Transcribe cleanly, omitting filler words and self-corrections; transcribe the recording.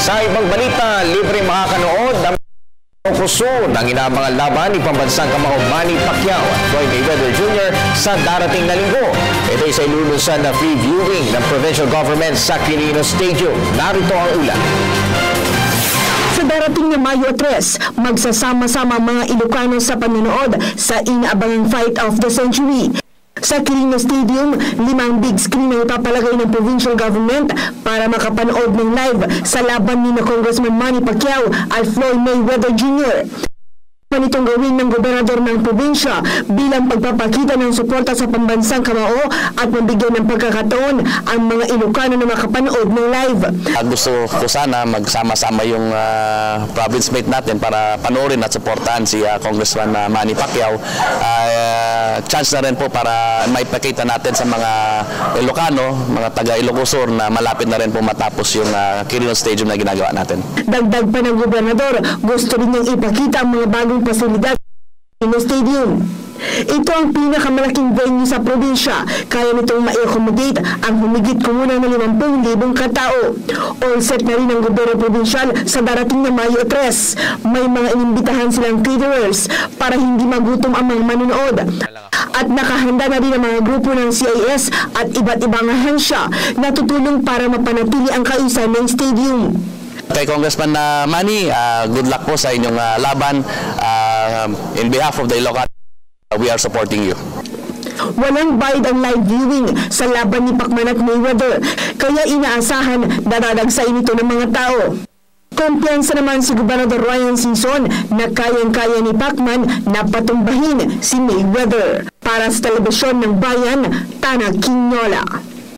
Sa ibang balita, libre makakanood ng kuso ng inabangan laban ni pambansang kamao Manny Pacquiao at Floyd Mayweather Jr. sa darating na linggo. Ito ay sa ilulusan na free viewing ng provincial government sa Quirino Stadium. Narito ang ulat. Sa darating na Mayo 3, magsasama-sama mga Ilocano sa panonood sa inaabangang Fight of the Century. Sa Quirino Stadium, 5 big screen ang ipapalagay ng provincial government para makapanood ng live sa laban ni Congressman Manny Pacquiao at Floyd Mayweather Jr. Itong gawin ng gobernador ng probinsya bilang pagpapakita ng suporta sa pambansang kamao at mabigyan ng pagkakataon ang mga Ilocano na makapanood ng live. Gusto ko sana magsama-sama yung province mate natin para panoorin at suportahan si Congressman Manny Pacquiao. Chance na rin po para maipakita natin sa mga Ilocano, mga taga-Ilocosur na malapit na rin po matapos yung Quirino Stadium na ginagawa natin. Dagdag pa ng gobernador, gusto rin niyang ipakita ang mga bagong pasilidad sa Stadium. Ito ang pinakamalaking venue sa probinsya, kaya nitong ma-accommodate ang humigit kumulang na 50,000 katao. All set na rin ang gobyerno probinsyal sa darating na Mayo 3. May mga inimbitahan silang caterers para hindi magutom ang mga manonood. At nakahanda na rin ang mga grupo ng CIS at iba't ibang ahensya na tutulong para mapanatili ang kaayusan ng stadium. Kay Congressman Manny, good luck po sa inyong laban. In behalf of the Ilocano, we are supporting you. Walang bayad ang live viewing sa laban ni Pacman at Mayweather, kaya inaasahan dadagsain ito ng mga tao. Kumpiyansa naman si Gobernador Ryan Singson na kayang-kaya ni Pacman na patumbahin si Mayweather. Para sa Telebisyon ng Bayan, Tana Quinola.